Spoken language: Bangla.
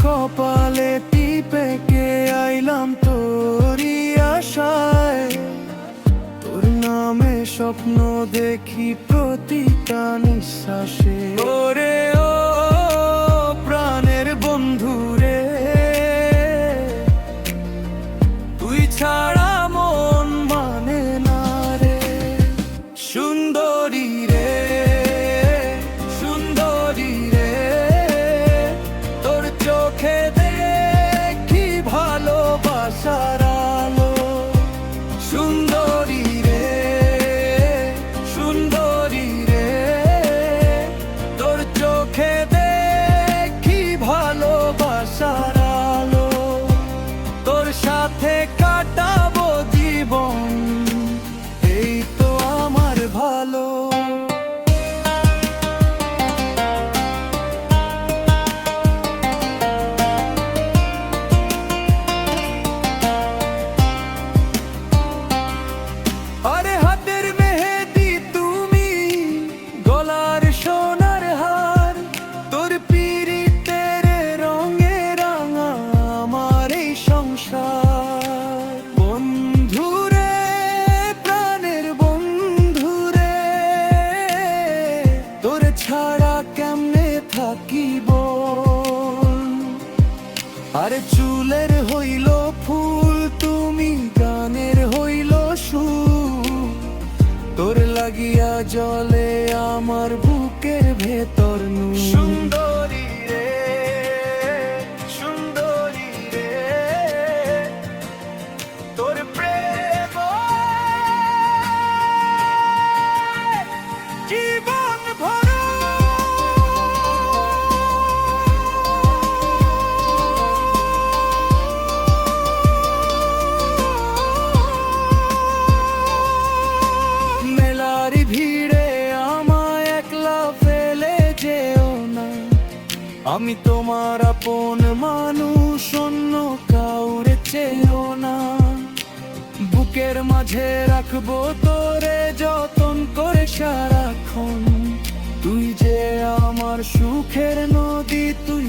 কপালে টিপে কে আইলাম তোরই আশায়। তোর নামে স্বপ্ন দেখি প্রতিটা নিঃশ্বাসে। ওরে ও প্রাণের বন্ধু রে, তুই ছাড়া মন মানে না রে। সুন্দরী রে, সুন্দরী রে, তোর চোখে দেখি ভালোবাসার আলো। সুন্দরী রে, সুন্দরী রে, তোর চোখে দেখি ভালোবাসার আলো। তোর সাথে কাটাবো জীবন, এই তো আমার ভালো। আরে হাতের মেহেদি তুমি, গলার সোনার হার, তোর পিরিতের রঙে রাঙা আমার এই সংসার। বন্ধুরে, প্রাণের বন্ধুরে, তোর ছাড়া কেমনে থাকিব। আরে চুলের হইল ফুল তুমি, গানের হইল সুর, তোর লাগিয়া জলে আমার বুকের ভেতর নূর। সুন্দরী রে, সুন্দরী রে, তোর প্রেম জীবন ভরা। মেলারি ভিড়ে আমায় একলা ফেলে যেও না, আমি তোমার আপন মানুষ, অন্য কাউরে চেয়েও না। বুকের মাঝে রাখবো তোরে যতন করে সারাক্ষণ, তুই যে আমার সুখের নদী, তুই